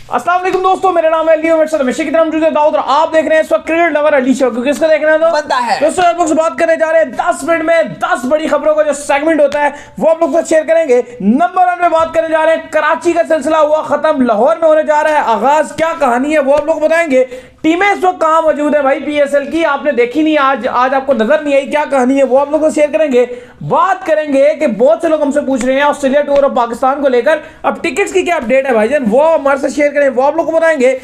अस्सलाम वालेकुम दोस्तों, मेरा नाम है लियो मेरे हमेशा की तरह मौजूद है दाऊद और आप देख रहे हैं इस वक्त क्रिकेट लवर अली शो। क्योंकि इसको देखना है तो बनता है। दोस्तों आप लोग से बात करने जा रहे हैं 10 मिनट में 10 बड़ी खबरों का जो सेगमेंट होता है वो आप लोग से शेयर करेंगे। नंबर 1 में बात करने जा रहे हैं, कराची का सिलसिला हुआ खत्म, लाहौर में होने जा रहा है आगाज। क्या कहानी है वो आप लोग बताएंगे। टीमें इस वक्त कहां मौजूद है भाई पीएसएल की, आपने देखी नहीं, आज आपको नजर नहीं आई, क्या कहानी है वो आप लोगों को शेयर करेंगे। बात करेंगे कि बहुत से लोग हमसे पूछ रहे हैं ऑस्ट्रेलिया टूर ऑफ पाकिस्तान को लेकर, अब टिकट्स की क्या अपडेट है भाईजान, वो हमारे साथ शेयर करें, वो आप लोग को बताएंगे।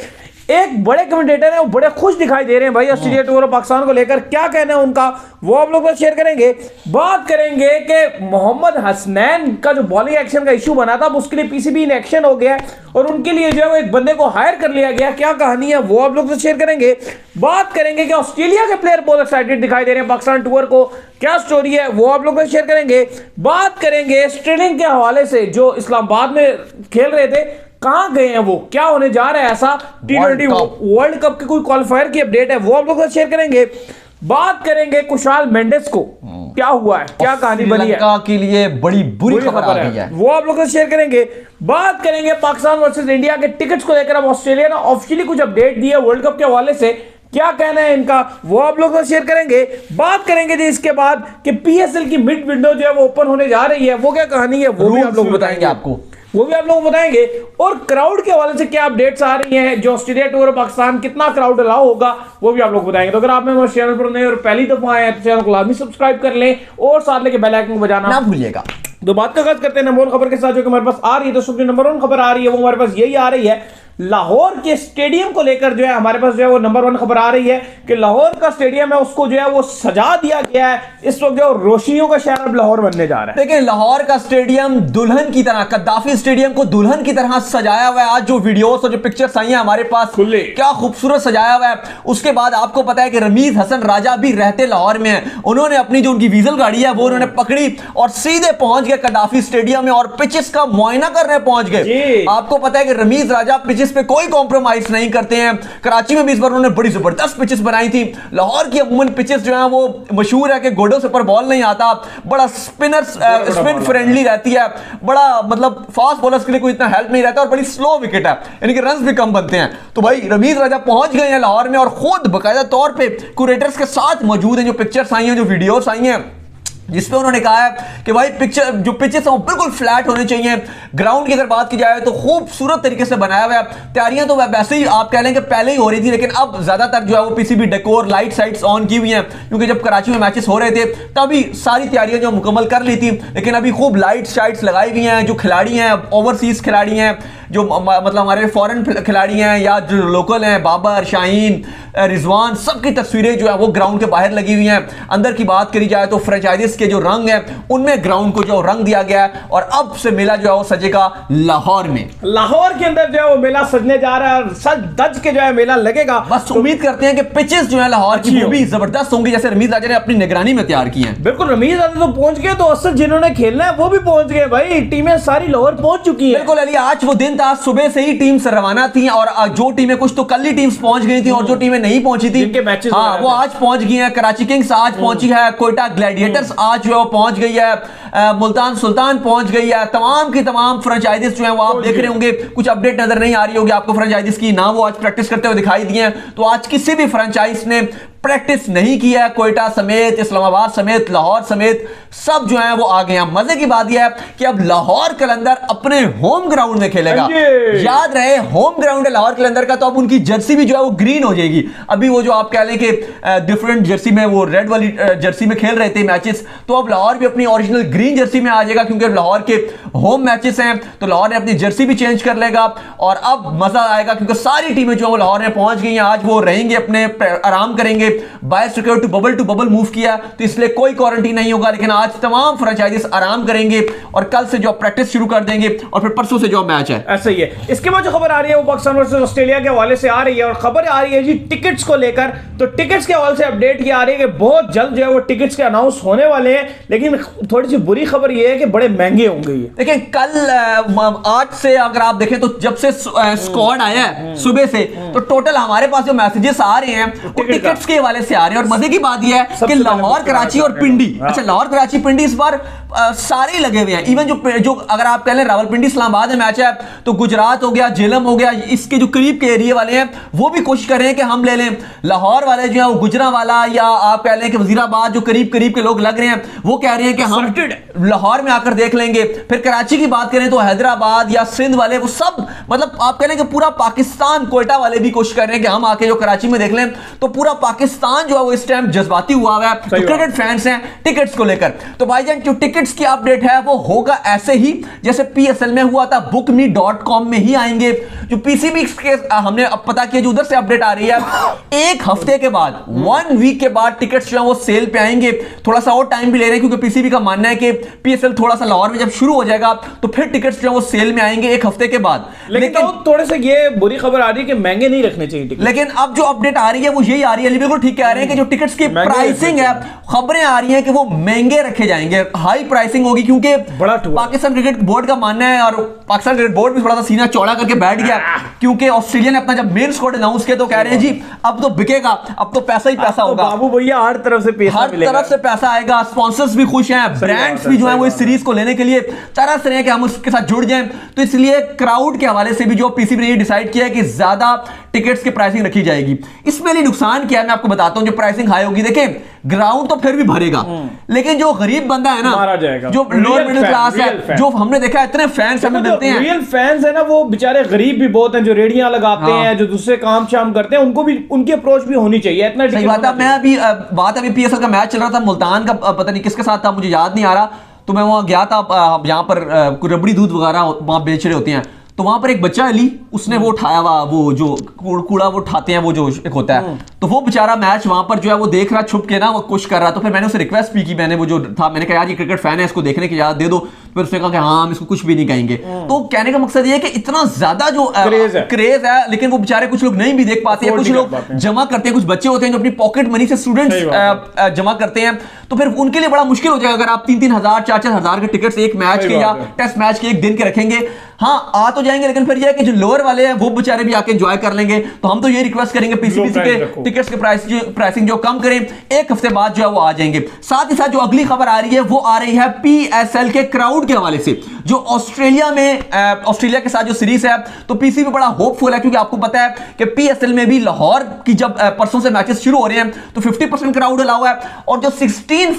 एक बड़े कमेंटेटर हैं, वो बड़े खुश दिखाई दे रहे हैं भाई ऑस्ट्रेलिया टूर ऑफ पाकिस्तान को लेकर, क्या कहना है उनका वो आप लोग को शेयर करेंगे। बात करेंगे कि मोहम्मद हसनैन का जो बॉलिंग एक्शन का इशू बना था, अब उसके लिए पीसीबी इन एक्शन हो गया है और उनके लिए जो है वो एक बंदे को हायर कर लिया गया, क्या कहानी है वो आप लोग से शेयर करेंगे। बात करेंगे कि ऑस्ट्रेलिया के प्लेयर बहुत एक्साइटेड दिखाई दे रहे हैं पाकिस्तान टूर को, क्या स्टोरी है वो आप लोग को शेयर करेंगे। बात करेंगे स्ट्रेलिंग के हवाले से, जो इस्लामाबाद में खेल रहे थे, कहां गए हैं वो, क्या होने जा रहा है ऐसा, T20 वर्ल्ड कप की कोई क्वालिफायर की अपडेट है वो आप लोग शेयर करेंगे। बात करेंगे कुशाल मेंडिस को, क्या हुआ है, क्या कहानी बनी है, श्रीलंका के लिए बड़ी बुरी खबर आ गई है, वो आप लोग शेयर करेंगे। बात करेंगे पाकिस्तान वर्सेस इंडिया के टिकट्स को लेकर, अब ऑस्ट्रेलिया ने ऑफिशियली कुछ अपडेट दी है वर्ल्ड कप के हवाले से, क्या कहना है इनका वो आप लोग शेयर करेंगे। बात करेंगे जी इसके बाद कि पीएसएल की मिड विंडो जो है वो ओपन होने जा रही है, वो क्या कहानी है वो भी आप लोग बताएंगे, आपको वो भी आप लोग बताएंगे। और क्राउड के हवाले से क्या अपडेट्स आ रही हैं, जो ऑस्ट्रेलिया टूर पाकिस्तान कितना क्राउड अलाउ होगा वो भी आप लोग बताएंगे। तो अगर आप हमारे चैनल पर नए और पहली दफा आए तो चैनल को लाजमी सब्सक्राइब कर लें और साथ लेके बेल आइकन को बजाना ना भूलिएगा। तो बात का आगाज करते हैं नंबर 1 खबर के साथ, जो कि हमारे पास आ रही है। दोस्तों जो नंबर 1 खबर आ रही है वो हमारे पास यही आ रही है, लाहौर के स्टेडियम को लेकर जो है हमारे पास जो है वो नंबर 1 खबर आ रही है कि लाहौर का स्टेडियम है उसको जो है वो सजा दिया गया है। इस वक्त जो रोशनियों का शहर अब लाहौर बनने जा रहा है। देखिए लाहौर का स्टेडियम दुल्हन की तरह, कद्दाफी स्टेडियम को दुल्हन की तरह सजाया हुआ है। आज जो वीडियोस और जो पिक्चर्स आई हैं हमारे पास, क्या खूबसूरत सजाया हुआ है। उसके बाद आपको पता है कि रमीज हसन राजा भी रहते लाहौर में हैं, उन्होंने अपनी जो उनकी वीजल गाड़ी है वो उन्होंने पकड़ी और सीधे पहुंच गए कद्दाफी स्टेडियम में और पिचेस का मुआयना करने पहुंच गए। आपको पता है कि रमीज राजा पिचेस पे कोई कॉम्प्रोमाइज नहीं करते हैं। कराची में भी इस बार उन्होंने बड़ी जबरदस्त पिचेस बनाई थी। लाहौर की अमूमन पिचेस जो है वो मशहूर है कि गोडों से ऊपर बॉल नहीं आता, बड़ा स्पिन फ्रेंडली रहती है, बड़ा मतलब फास्ट बॉलर्स के लिए कोई इतना हेल्प नहीं रहता और बड़ी स्लो विकेट है, यानी कि रन्स भी कम बनते हैं। तो भाई रमीज राजा पहुंच गए हैं लाहौर में और खुद बाकायदा तौर पे क्यूरेटर्स के साथ मौजूद हैं। जो पिक्चर्स आई हैं, जो वीडियोस आई हैं, जिसपे उन्होंने कहा है कि भाई पिक्चर जो पिचेस हैं वो बिल्कुल फ्लैट होने चाहिए। ग्राउंड की अगर बात की जाए तो खूबसूरत तरीके से बनाया हुआ है। तैयारियां तो वैसे ही आप कह लें कि पहले ही हो रही थी, लेकिन अब ज्यादातर जो है वो PCB decor light sites on की हुई हैं, क्योंकि जब कराची में मैचेस हो रहे थे तभी सारी तैयारियां जो मुकम्मल कर ली थी, लेकिन अभी खूब लाइट शाइट्स लगाई हुई हैं। जो खिलाड़ी हैं, ओवरसीज खिलाड़ी हैं, जो मतलब हमारे फॉरेन खिलाड़ी हैं या जो लोकल हैं, बाबर, शाहीन, रिजवान, सबकी तस्वीरें जो है वो ग्राउंड के बाहर लगी हुई हैं। अंदर की बात करी जाए तो फ्रेंचाइजीज के जो रंग हैं उनमें ग्राउंड को जो रंग दिया गया है और अब से मेला जो है वो सजेगा लाहौर में। लाहौर के अंदर जो है वो मेला सजने जा रहा है, सज दज के जो है मेला लगेगा। बस उम्मीद करते हैं कि पिचेस जो है लाहौर की वो भी जबरदस्त होंगी, जैसे रमीज राजा ने अपनी निगरानी में तैयार की हैं। बिल्कुल, रमीज राजा तो पहुंच गए, तो असल जिन्होंने खेलना है वो भी पहुंच गए भाई, टीमें सारी लाहौर पहुंच चुकी है। बिल्कुल अली, आज वो दिन था, सुबह से ही टीम्स रवाना थी और जो टीमें कुछ तो कल ही टीम्स पहुंच गई थी और जो टीमें नहीं पहुंची थी हाँ वो आज पहुंच गई हैं। कराची किंग्स आज पहुंची है, कोयटा ग्लैडिएटर्स आज जो है वो पहुंच गई है, मुल्तान सुल्तान पहुंच गई है। तमाम की तमाम फ्रेंचाइजीज जो है वो आप देख रहे होंगे, कुछ अपडेट नजर नहीं आ रही होगी आपको फ्रेंचाइजीज की, ना वो आज प्रैक्टिस करते हुए दिखाई दिए हैं। तो आज किसी भी फ्रेंचाइज ने प्रैक्टिस नहीं किया है, कोयटा समेत, इस्लामाबाद समेत, लाहौर समेत सब जो है वो आ गए हैं। मजे की बात यह है कि अब लाहौर कलंदर अपने होम ग्राउंड में खेलेगा। याद रहे होम ग्राउंड है लाहौर कलंदर का, तो अब उनकी जर्सी भी जो है वो ग्रीन हो जाएगी। अभी वो जो आप कह लें कि डिफरेंट जर्सी में वो रेड वाली जर्सी में खेल रहे थे मैचेस, तो अब लाहौर भी अपनी ओरिजिनल ग्रीन जर्सी में आ जाएगा, क्योंकि लाहौर के होम मैचेस हैं तो लाहौर ने अपनी जर्सी भी चेंज कर लेगा और अब मजा आएगा, क्योंकि सारी टीमें जो है वो लाहौर में पहुंच गई हैं। आज वो रहेंगे, अपने आराम करेंगे। बाय सिक्योर टू बबल मूव किया तो इसलिए कोई क्वारंटीन नहीं होगा, लेकिन आज तमाम फ्रेंचाइजीज आराम करेंगे और कल से जो प्रैक्टिस शुरू कर देंगे और फिर परसों से जो मैच है। ऐसा ही है। इसके बाद जो खबर आ रही है वो पाकिस्तान वर्सेस ऑस्ट्रेलिया के हवाले से आ रही है और खबर आ रही है जी टिकट्स को लेकर। तो टिकट्स के हवाले से अपडेट ये आ रही है कि बहुत जल्द जो है वो टिकट्स के अनाउंस होने वाले हैं, लेकिन थोड़ी सी बुरी खबर ये है कि बड़े महंगे होंगे ये। देखिए कल आज से अगर आप देखें तो जब से स्क्वाड आया है सुबह से, तो टोटल हमारे पास जो मैसेजेस आ रहे हैं वो टिकट्स के हवाले से आ रहे हैं। और मजे की बात यह है कि लाहौर, कराची और पिंडी, अच्छा लाहौर, कराची, पिंडी इस बार सारे ही लगे हुए हैं। इवन जो अगर आप कह लें रावलपिंडी इस्लामाबाद में मैच है, तो गुजरात हो गया, झेलम हो गया, इसके जो करीब के एरिया वाले हैं वो भी कोशिश कर रहे हैं कि हम ले लें। लाहौर वाले जो है वो गुजरांवाला या आप कह लें कि वजीराबाद जो करीब करीब के लोग लग रहे हैं वो कह रहे हैं कि हम लाहौर में आकर देख लेंगे। फिर कराची की बात करें तो हैदराबाद या सिंध वाले वो सब, मतलब आप कह लें कि पूरा पाकिस्तान, कोयटा वाले भी कोशिश कर रहे हैं कि हम आके जो कराची में देख लें। तो पूरा पाकिस्तान जो है वो इस टाइम जज्बाती हुआ है, तो क्रिकेट फैंस हैं टिकट्स को लेकर। तो भाईजान जो टिकट्स की अपडेट है वो होगा ऐसे ही जैसे पीएसएल में हुआ था, bookme.com में ही आएंगे। जो पीसीबी के हमने अब पता किया जो उधर से अपडेट आ रही है, एक हफ्ते के बाद, 1 वीक के बाद टिकट्स जो है वो सेल पे आएंगे। थोड़ा सा और टाइम भी ले रहे हैं क्योंकि पीसीबी का मानना है कि पीएसएल थोड़ा सा लाहौर में जब शुरू हो जाएगा तो फिर टिकट्स जो है वो सेल में आएंगे एक हफ्ते के बाद। लेकिन तो थोड़े से ये बुरी खबर आ रही है कि महंगे नहीं रखने चाहिए टिकट। लेकिन अब जो अपडेट आ रही है वो यही आ रही है, बिल्कुल ठीक कह रहे हैं कि जो टिकट्स की प्राइसिंग है, खबरें आ रही हैं कि वो महंगे रखे जाएंगे, हाई प्राइसिंग होगी। क्योंकि पाकिस्तान क्रिकेट बोर्ड का मानना है, और पाकिस्तान क्रिकेट बोर्ड भी थोड़ा सा सीना चौड़ा करके बैठ गया क्योंकि ऑस्ट्रेलिया ने अपना जब मेन स्क्वाड अनाउंस किया तो कह रहे हैं जी अब तो बिकेगा, अब तो पैसा ही पैसा होगा। बाबू भैया हर तरफ से पैसा मिलेगा, हर तरफ से पैसा आएगा, स्पॉन्सर्स भी खुश हैं, ब्रांड्स भी जो है वो इस सीरीज को लेने के लिए तरस रहे हैं कि हम उसके साथ जुड़ जाएं। तो इसलिए क्राउड के हवाले से भी जो पीसीबी ने ये डिसाइड किया है कि ज्यादा टिकट्स की प्राइसिंग रखी जाएगी। इसमें लिए नुकसान क्या है मैं आपको बताता हूं। जो प्राइसिंग हाई होगी, देखें ग्राउंड तो फिर भी भरेगा, लेकिन जो गरीब बंदा है ना, जो लोअर मिडिल क्लास है, जो हमने देखा इतने फैंस हमें मिलते हैं, रियल फैंस है ना, वो बेचारे गरीब भी बहुत हैं, जो रेडियां लगाते हैं, जो दूसरे काम शाम करते हैं, उनको भी उनकी अप्रोच भी होनी चाहिए। इतना सही बात है। मैं अभी पीएसएल का मैच चल रहा था, मुल्तान का, पता नहीं किसके साथ था, मुझे याद नहीं आ रहा। तो मैं वहां गया था, यहाँ पर रबड़ी दूध वगैरह वहां बेच रहे होते हैं। तो वहां पर एक बच्चा अली, उसने वो उठाया हुआ, वो जो कूड़ा वो उठाते हैं, वो जो एक होता है, तो वो बेचारा मैच वहां पर जो है वो देख रहा, छुप के ना वो कोशिश कर रहा। तो फिर मैंने उसे रिक्वेस्ट भी की, मैंने वो जो था, मैंने कहा यार ये क्रिकेट फैन है, इसको देखने की इजाजत दे दो। फिर उसने कहा कि हाँ हम इसको कुछ भी नहीं कहेंगे। तो कहने का मकसद ये है कि इतना ज्यादा जो क्रेज है, लेकिन वो बेचारे कुछ लोग नहीं भी देख पाते हैं, कुछ लोग जमा करते हैं, कुछ बच्चे होते हैं जो अपनी पॉकेट मनी से स्टूडेंट्स जमा करते हैं। तो फिर उनके लिए बड़ा मुश्किल हो जाएगा अगर आप 3-3 हजार 4-4 हजार के टिकट्स एक मैच के या टेस्ट मैच के एक दिन के रखेंगे। हाँ आ तो जाएंगे, लेकिन फिर यह है कि जो लोअर वाले हैं वो बेचारे भी आके एंजॉय कर लेंगे। तो हम तो ये रिक्वेस्ट करेंगे पीसीबी के टिकट्स के प्राइसिंग जो कम करें, एक हफ्ते बाद जो है वो आ जाएंगे। साथ ही साथ जो अगली खबर आ रही है वो आ रही है पीएसएल के क्राउड के हवाले से। जो ऑस्ट्रेलिया के साथ जो सीरीज है, तो पीसीबी बड़ा होपफुल है क्योंकि आपको पता है कि पीएसएल में भी लाहौर की जब परसों से मैचेस शुरू हो रहे हैं तो 50% क्राउड अलाउ है। और जो 16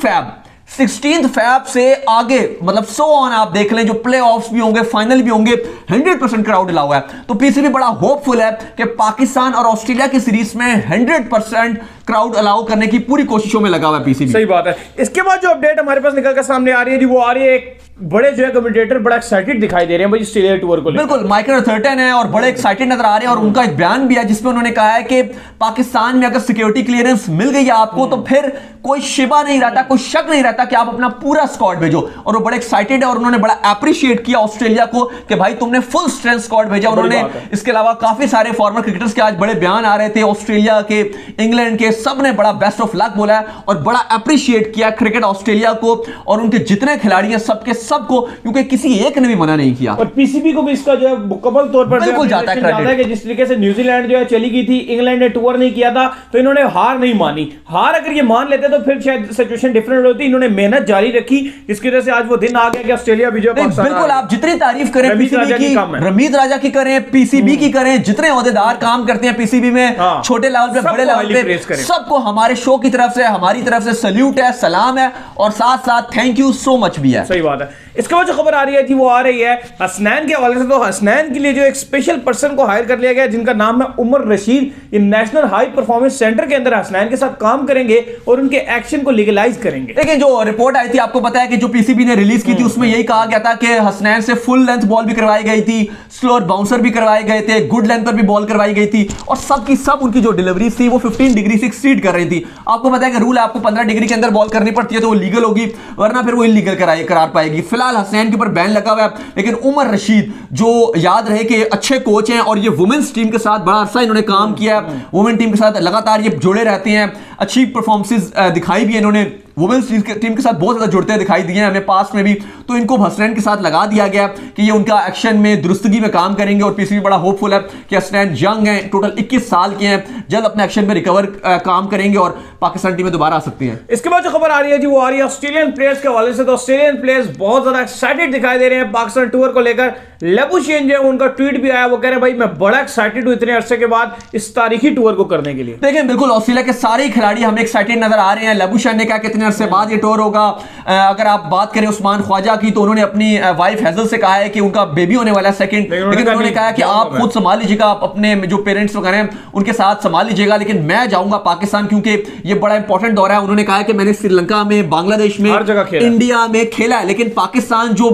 फैब से आगे, मतलब सो ऑन आप देख लें, जो प्ले ऑफ्स भी होंगे, फाइनल भी होंगे, 100% क्राउड अलाउ है। तो पीसीबी बड़ा होपफुल है कि पाकिस्तान और ऑस्ट्रेलिया की सीरीज में 100% क्राउड अलाउ करने की पूरी कोशिशों में लगा हुआ है पीसीबी। सही बात है। इसके बाद जो अपडेट हमारे पास निकल कर सामने आ रही है, वो आ रही है एक बड़े जो है कमेंटेटर बड़ा एक्साइटेड दिखाई दे रहे हैं भाई ऑस्ट्रेलिया टूर को। बिल्कुल, माइकल अथर्टन है और बड़े एक्साइटेड नजर आ रहे हैं। और उनका एक बयान भी है जिसमें उन्होंने कहा है कि पाकिस्तान में अगर सिक्योरिटी क्लियरेंस मिल गई है आपको तो फिर कोई शिबा नहीं रहता, कोई शक नहीं रहता कि आप अपना पूरा स्क्वाड भेजो। और वो बड़े एक्साइटेड है और उन्होंने बड़ा अप्रिशिएट किया ऑस्ट्रेलिया को कि भाई तुमने फुल स्ट्रेंथ स्क्वाड भेजा। उन्होंने इसके अलावा काफी सारे फॉर्मर क्रिकेटर्स के आज बड़े बयान आ रहे थे, ऑस्ट्रेलिया के, इंग्लैंड के, सब ने बड़ा बेस्ट ऑफ लक बोला है और बड़ा अप्रिशिएट किया क्रिकेट ऑस्ट्रेलिया को और उनके जितने खिलाड़ी हैं सबके सबको, क्योंकि किसी एक ने भी मना नहीं किया। और पीसीबी को भी इसका जो है मुकम्मल तौर पर बिल्कुल जाता है कि जिस तरीके से न्यूजीलैंड जो है चली गई थी, इंग्लैंड ने टूर नहीं किया था, तो इन्होंने हार नहीं मानी। हार अगर ये मान लेते तो फिर शायद सिचुएशन डिफरेंट होती। इन्होंने मेहनत जारी रखी, इसकी वजह से आज वो दिन आ गया कि ऑस्ट्रेलिया भी जो बिल्कुल, आप जितनी तारीफ करें पीसीबी की, रमीज राजा की करें, पीसीबी की करें, जितने ओहदेदार काम करते हैं पीसीबी में, छोटे लेवल पे, बड़े लेवल पे, सबको हमारे शो की तरफ से, हमारी तरफ से सल्यूट है, सलाम है और साथ साथ थैंक यू सो मच भी है। सही बात है। इसके बाद जो खबर आ रही है थी वो आ रही है हसनैन के हवाले से। तो हसनैन के लिए जो एक स्पेशल पर्सन को हायर कर लिया गया जिनका नाम है उमर रशीद। ये नेशनल हाई परफॉर्मेंस सेंटर के अंदर हसनैन के साथ काम करेंगे और उनके एक्शन को लीगलाइज करेंगे। लेकिन जो रिपोर्ट आई थी आपको पता है कि जो पीसीबी ने रिलीज की थी उसमें यही कहा गया था कि हसनैन से फुल लेंथ बॉल भी करवाई गई थी, स्लोअर बाउंसर भी करवाए गए थे, गुड लेंथ पर भी बॉल करवाई गई थी और सब की सब उनकी जो डिलीवरी थी वो 15 डिग्री से एक्सीड कर रही थी। आपको पता है कि रूल है, आपको 15 डिग्री के अंदर बॉल करनी पड़ती है तो वो लीगल होगी, वरना फिर वो इलीगल करार पाएगी। फिलहाल हसनैन के ऊपर बैन लगा हुआ है, लेकिन उमर रशीद जो याद रहे कि अच्छे कोच हैं और ये वुमेन्स टीम के साथ बड़ा अरसा इन्होंने काम किया है, वुमेन टीम के साथ लगातार ये जुड़े रहते हैं, अच्छी परफॉर्मेंसेस दिखाई भी है इन्होंने वुमेन्स टीम के साथ बहुत ज्यादा जुड़ते दिखाई दिए हैं हमें पास्ट में भी, तो इनको हसनैन के साथ लगा दिया गया कि ये उनका एक्शन में दुरुस्तगी में काम करेंगे। और पीसीबी बड़ा होपफुल है कि हसनैन यंग हैं, टोटल 21 साल के हैं, जल्द अपने एक्शन में रिकवर काम करेंगे और पाकिस्तान टीम में दोबारा आ सकती हैं। इसके बाद जो खबर आ रही है जी वो आ रही है ऑस्ट्रेलियन प्लेयर्स के हवाले से। तो ऑस्ट्रेलियन प्लेयर्स बहुत ज्यादा एक्साइटेड दिखाई दे रहे हैं पाकिस्तान टूर को लेकर। लेबुशेन जो है उनका ट्वीट भी आया, वो कह रहे हैं भाई मैं बड़ा एक्साइटेड हूं इतने अरसे के बाद इस तारीखी टूर को करने के लिए। देखिए बिल्कुल ऑस्ट्रेलिया के सारे खिलाड़ी हमें एक्साइटेड नजर आ रहे हैं। लेबुशेन ने कहा कितने अरसे बाद ये टूर होगा। अगर आप बात करें उस्मान ख्वाजा की तो उन्होंने अपनी वाइफ हैजल से कहा है कि उनका बेबी होने वाला है सेकंड, लेकिन उन्होंने कहा कि आप खुद संभाल लीजिएगा, आप अपने जो पेरेंट्स वगैरह हैं उनके साथ संभाल लीजिएगा, लेकिन मैं जाऊंगा पाकिस्तान क्योंकि ये बड़ा इंपॉर्टेंट दौरा है। उन्होंने कहा कि मैंने श्रीलंका में, बांग्लादेश में, इंडिया में खेला है, लेकिन पाकिस्तान जो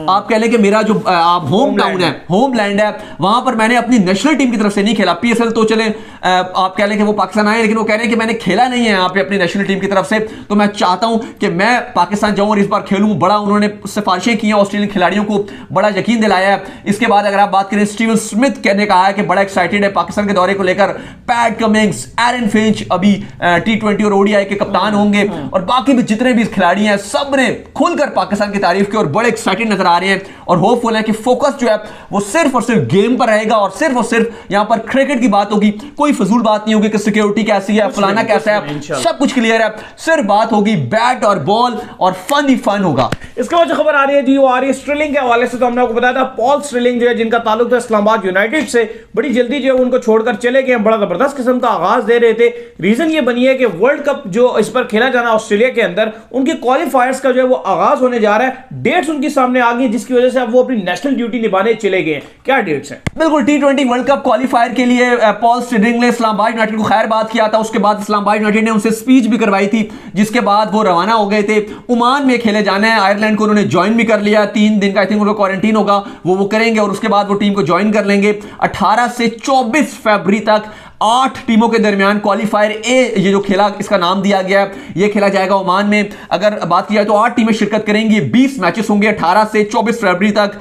आप कह लें कि मेरा जो होम टाउन है, होमलैंड है, वहां पर मैंने अपनी नेशनल टीम की तरफ से नहीं खेला। पीएसएल तो चले आप कह लें कि वो पाकिस्तान आए, लेकिन वो कह रहे हैं कि मैंने खेला नहीं है यहाँ पे अपनी नेशनल टीम की तरफ से, तो मैं चाहता हूं कि मैं पाकिस्तान जाऊं और इस बार खेलूं। बड़ा उन्होंने सिफारिशें की हैं ऑस्ट्रेलियन खिलाड़ियों को, बड़ा यकीन दिलाया है। इसके बाद अगर आप बात करें स्टीवन स्मिथ ने कहा है कि बड़ा एक्साइटेड है पाकिस्तान के दौरे को लेकर। पैट कमिंग्स, एरन फिंच अभी T20 और ओडीआई के कप्तान होंगे, और बाकी भी जितने भी खिलाड़ी हैं सब ने खुलकर पाकिस्तान की तारीफ की और बड़े एक्साइटेड नजर आ रहे हैं और होपफुल है कि फोकस जो है वो सिर्फ और सिर्फ गेम पर रहेगा और सिर्फ यहां पर क्रिकेट की बात होगी। कोई फजूल बात नहीं होगी कि सिक्योरिटी कैसी है, फलाना कैसा है, सब कुछ क्लियर है। सिर्फ बात होगी बैट और बॉल और फन ही फन होगा। इसके बाद जो खबर आ रही है जी वो आ रही है स्ट्रिलिंग के हवाले से। तो हमने आपको बताया था पॉल स्ट्रिलिंग जो है जिनका ताल्लुक था इस्लामाबाद यूनाइटेड से, बड़ी जल्दी जो है उनको छोड़कर चले गए। बड़ा जबरदस्त किस्म का आगाज दे रहे थे। रीजन ये बनी है कि वर्ल्ड कप जो इस पर खेला जाना ऑस्ट्रेलिया के अंदर, उनके क्वालिफायर्स का जो है वो आगाज होने जा रहा है। डेट्स उनके सामने आ गई जिसकी वजह से अब वो अपनी नेशनल ड्यूटी निभाने चले गए। क्या डेट्स हैं? बिल्कुल T20 वर्ल्ड कप क्वालिफायर के लिए पॉल स्टिलिंग ने इस्लामाबाद यूनाइटेड को खैर बात किया था। उसके बाद इस्लामाबाद यूनाइटेड ने उनसे स्पीच भी करवाई थी, जिसके बाद वो रवाना हो गए थे। ओमान में खेले जाना है, आयरलैंड को उन्होंने ज्वाइन भी कर लिया। 3 दिन का आई थिंक उनका क्वारंटीन होगा, वो करेंगे और उसके बाद वो टीम को ज्वाइन कर लेंगे। 18 से 24 फरवरी तक 8 टीमों के दरमियान क्वालिफायर ए ये जो खेला इसका नाम दिया गया है, ये खेला जाएगा ओमान में। अगर बात की जाए तो 8 टीमें शिरकत करेंगी। 20 मैचेस होंगे 18 से 24 फरवरी तक।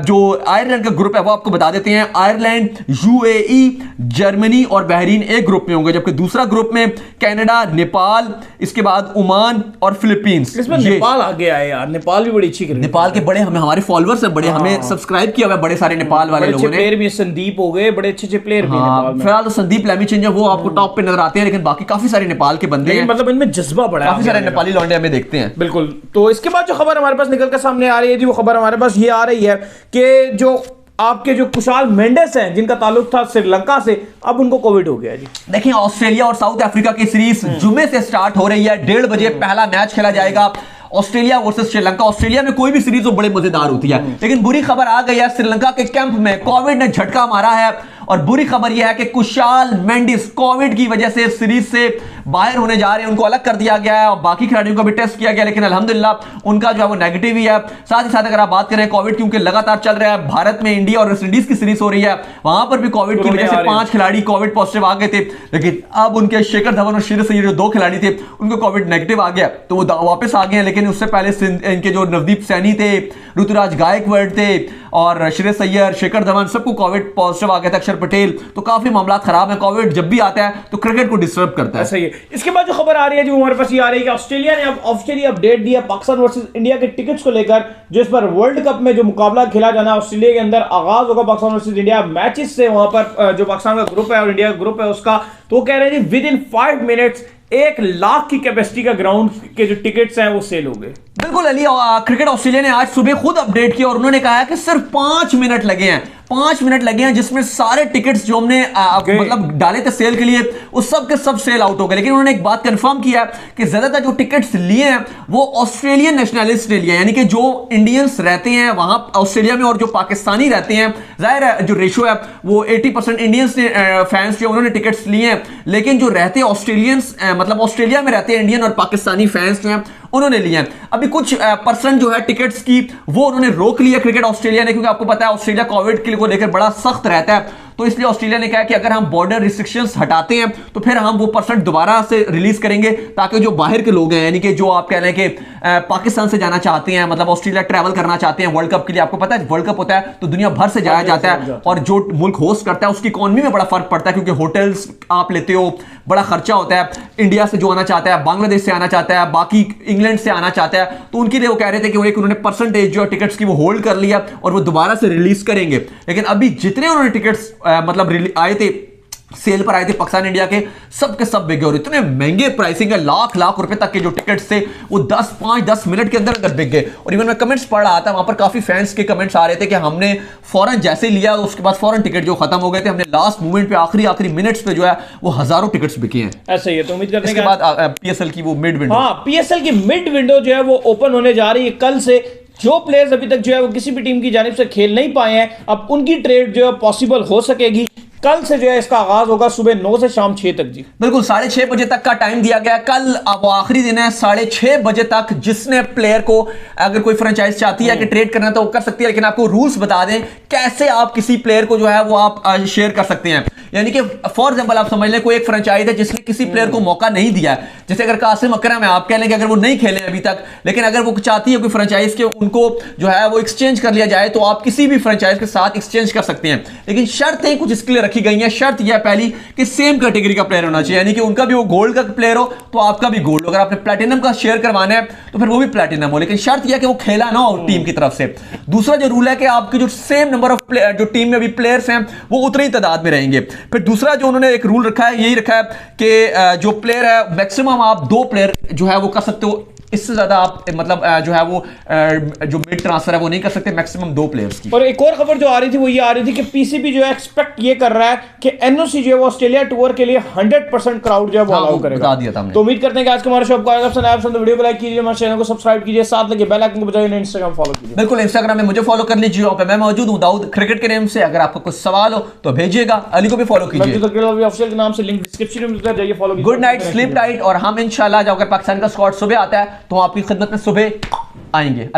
जो आयरलैंड का ग्रुप है वो आपको बता देते हैं। आयरलैंड, यूएई, जर्मनी और बहरीन एक ग्रुप में होंगे, जबकि दूसरा ग्रुप में कनाडा, नेपाल, इसके बाद ओमान और फिलीपींस। इसमें नेपाल आगे आए यार, नेपाल भी बड़ी अच्छी क्रिकेट। नेपाल के बड़े हमारे फॉलोअर्स हैं, बड़े हमें सब्सक्राइब किया हुआ है बड़े सारे नेपाल वाले लोगों ने। प्लेयर भी संदीप हो गए, बड़े अच्छे प्लेयर भी नेपाल में। फिलहाल तो संदीप लेमिचेंज वो आपको टॉप पे नजर आते हैं, लेकिन बाकी काफी सारे नेपाल के बंदे हैं। मतलब इनमें जज्बा बड़ा है, काफी सारे नेपाली लौंडे हमें देखते हैं। बिल्कुल। तो इसके बाद जो खबर हमारे पास निकल कर सामने आ रही है जी, वो खबर हमारे पास ये आ रही है कि जो आपके जो कुशाल मेंडेस हैं जिनका ताल्लुक था श्रीलंका से, अब उनको कोविड हो गया जी। देखिए ऑस्ट्रेलिया और साउथ अफ्रीका की सीरीज जुमे से स्टार्ट हो रही है। 1:30 बजे पहला मैच खेला जाएगा, ऑस्ट्रेलिया वर्सेस श्रीलंका। ऑस्ट्रेलिया में कोई भी सीरीज तो बड़े मजेदार होती है, लेकिन बुरी खबर आ गई है, श्रीलंका के कैंप में कोविड ने झटका मारा है। और बुरी खबर यह है कि कुशाल मेंडिस कोविड की वजह से सीरीज से बाहर होने जा रहे हैं, उनको अलग कर दिया गया है और बाकी खिलाड़ियों का भी टेस्ट किया गया, लेकिन अल्हम्दुलिल्लाह उनका जो है वो नेगेटिव ही है। साथ ही साथ अगर आप बात करें कोविड क्योंकि लगातार चल रहा है, भारत में इंडिया और वेस्ट इंडीज की सीरीज हो रही है, वहां पर भी कोविड की वजह से 5 खिलाड़ी कोविड पॉजिटिव आ गए थे, लेकिन अब उनके शेखर धवन और श्रेयस अय्यर जो 2 खिलाड़ी थे उनको कोविड नेगेटिव आ गया, तो वो वापस आ गए। लेकिन उससे पहले इनके जो नवदीप सैनी थे, ऋतुराज गायकवाड़ थे और श्रेयस अय्यर, शेखर धवन, सबको कोविड पॉजिटिव आ गया था, अक्षर पटेल। तो काफी मामला खराब है। कोविड जब भी आता है तो क्रिकेट को डिस्टर्ब करता है। सही है। इसके बाद जो खबर आ रही है जो हमारे पास ये आ रही है कि ऑस्ट्रेलिया ने अब ऑफिशियली अपडेट दिया पाकिस्तान वर्सेस इंडिया के टिकट्स को लेकर, जो इस पर वर्ल्ड कप में जो मुकाबला खेला जाना ऑस्ट्रेलिया के अंदर आगाज होगा पाकिस्तान वर्सेस इंडिया मैचेस से। वहां पर जो पाकिस्तान का ग्रुप है और इंडिया का ग्रुप है उसका, तो कह रहे हैं विद इन 5 मिनट्स 1 लाख की कैपेसिटी का ग्राउंड के जो टिकट्स हैं वो सेल हो गए। बिल्कुल अली, क्रिकेट ऑस्ट्रेलिया ने आज सुबह खुद अपडेट किया और उन्होंने कहा है कि सिर्फ 5 मिनट लगे हैं, 5 मिनट लगे हैं, जिसमें सारे टिकट्स जो हमने मतलब डाले थे सेल के लिए वो सब के सब सेल आउट हो गए। लेकिन उन्होंने एक बात कंफर्म किया कि ज्यादातर जो टिकट्स लिए हैं वो ऑस्ट्रेलियन नेशनलिस्ट ने लिए, यानी कि जो इंडियंस रहते हैं वहां ऑस्ट्रेलिया में और जो पाकिस्तानी रहते हैं, जाहिर है जो रेशो है वो 80% इंडियंस ने फैंस जो उन्होंने टिकट्स लिए हैं, लेकिन जो रहते हैं ऑस्ट्रेलियंस मतलब ऑस्ट्रेलिया में रहते हैं इंडियन और पाकिस्तानी फैंस जो हैं उन्होंने लिए हैं। अभी कुछ परसेंट जो है टिकट्स की वो उन्होंने रोक लिया क्रिकेट ऑस्ट्रेलिया ने, क्योंकि आपको पता है ऑस्ट्रेलिया कोविड को लेकर बड़ा सख्त रहता है, तो इसलिए ऑस्ट्रेलिया ने कहा कि अगर हम बॉर्डर रिस्ट्रिक्शंस हटाते हैं तो फिर हम वो परसेंट दोबारा से रिलीज करेंगे, ताकि जो बाहर के लोग हैं, यानी कि जो आप कह रहे हैं कि पाकिस्तान से जाना चाहते हैं, मतलब ऑस्ट्रेलिया ट्रैवल करना चाहते हैं वर्ल्ड कप के लिए, आपको पता है वर्ल्ड कप होता है तो दुनिया भर से जाया जाता है और जो मुल्क होस्ट करता है उसकी इकोनॉमी में बड़ा फर्क पड़ता है, क्योंकि होटल्स आप लेते हो, बड़ा खर्चा होता है। इंडिया से जो आना चाहता है, बांग्लादेश से आना चाहता है, बाकी इंग्लैंड से आना चाहता है, तो उनके लिए वो कह रहे थे कि वो एक उन्होंने परसेंटेज जो टिकट्स की वो होल्ड कर लिया और वो दोबारा से रिलीज करेंगे। लेकिन अभी जितने उन्होंने टिकट्स मतलब आए थे, सेल पर आए थे पाकिस्तान इंडिया के सब बिक गए और इतने महंगे प्राइसिंग है, लाख लाख रुपए तक के जो टिकट्स थे वो 10 मिनट के अंदर बिक गए। और इवन मैं कमेंट्स पढ़ रहा था, वहां पर काफी फैंस के कमेंट्स आ रहे थे कि हमने फौरन जैसे लिया उसके बाद फौरन टिकट जो खत्म हो गए थे, हमने लास्ट मोमेंट पे आखिरी मिनट्स पे जो है वो हजारों टिकट्स बिके हैं। ऐसा ही है, तो उम्मीद करते हैं इसके बाद पीएसएल की वो मिड विंडो, हाँ पीएसएल की मिड विंडो जो है वो ओपन होने जा रही है कल से। जो प्लेयर्स अभी तक जो है वो किसी भी टीम की जानिब से खेल नहीं पाए हैं, अब उनकी ट्रेड जो है पॉसिबल हो सकेगी। कल से जो है इसका आगाज होगा सुबह 9 से शाम 6 तक जी। बिल्कुल 6:30 बजे तक का टाइम दिया गया। कल अब आखिरी दिन है, 6:30 बजे तक जिसने प्लेयर को अगर कोई फ्रेंचाइज चाहती है कि ट्रेड करना तो वो कर सकती है, लेकिन आपको रूल्स बता दें कैसे आप किसी प्लेयर को जो है वो आप शेयर कर सकते हैं। यानी कि फॉर एग्जांपल आप समझ लें कोई एक फ्रेंचाइज है जिसने किसी प्लेयर को मौका नहीं दिया है, जैसे अगर कासिम अकरम है, आप कह लेंगे अगर वो नहीं खेले अभी तक, लेकिन अगर वो चाहती है कोई फ्रेंचाइज के उनको जो है वो एक्सचेंज कर लिया जाए तो आप किसी भी फ्रेंचाइज के साथ एक्सचेंज कर सकते हैं। लेकिन शर्तें कुछ इसके लिए रखी गई हैं। शर्त यह पहली कि सेम कैटेगरी का प्लेयर होना चाहिए, यानी कि उनका भी वो गोल्ड का प्लेयर हो तो आपका भी गोल्ड। अगर आपने प्लैटिनम का शेयर करवाना है तो फिर वो भी प्लैटिनम हो, लेकिन शर्त यह कि वो खेला ना हो टीम की तरफ से। दूसरा जो रूल है कि आपके जो सेम नंबर ऑफ जो टीम में अभी प्लेयर्स हैं वो उतनी ही तादाद में रहेंगे। फिर दूसरा जो उन्होंने एक रूल रखा है, यही रखा है कि जो प्लेयर है मैक्सिमम आप 2 प्लेयर जो है वो कर सकते हो, इससे ज्यादा आप मतलब जो है वो जो मिड ट्रांसफर है वो नहीं कर सकते, मैक्सिमम 2 प्लेयर्स की। और एक और खबर जो आ रही थी वो ये आ रही थी कि पीसीबी जो है एक्सपेक्ट ये कर रहा है कि एनओसी जो है वो ऑस्ट्रेलिया टूर के लिए 100% क्राउड जो है वो अलाउ करेगा। बता दिया था हमने। तो उम्मीद करते हैं कि आज के हमारे शो आपको आएगा पसंद आया, तो वीडियो को लाइक कीजिए, हमारे चैनल को सब्सक्राइब कीजिए, साथ लगे बेल आइकन को बजाइए, इंस्टाग्राम फॉलो कीजिए। बिल्कुल इंस्टाग्राम में मुझे फॉलो कर लीजिए, वहां पे मैं मौजूद हूं दाऊद क्रिकेट के नेम से। अगर आपको कुछ सवाल हो तो भेजिएगा, अली को भी फॉलो कीजिए ऑफिशियल के नाम से, लिंक डिस्क्रिप्शन में मिलता है, जाइए फॉलो कीजिए। Good night, sleep tight. और हम इंशाल्लाह जब अगर पाकिस्तान का स्क्वाड सुबह आता है तो आपकी खिदमत में सुबह आएंगे।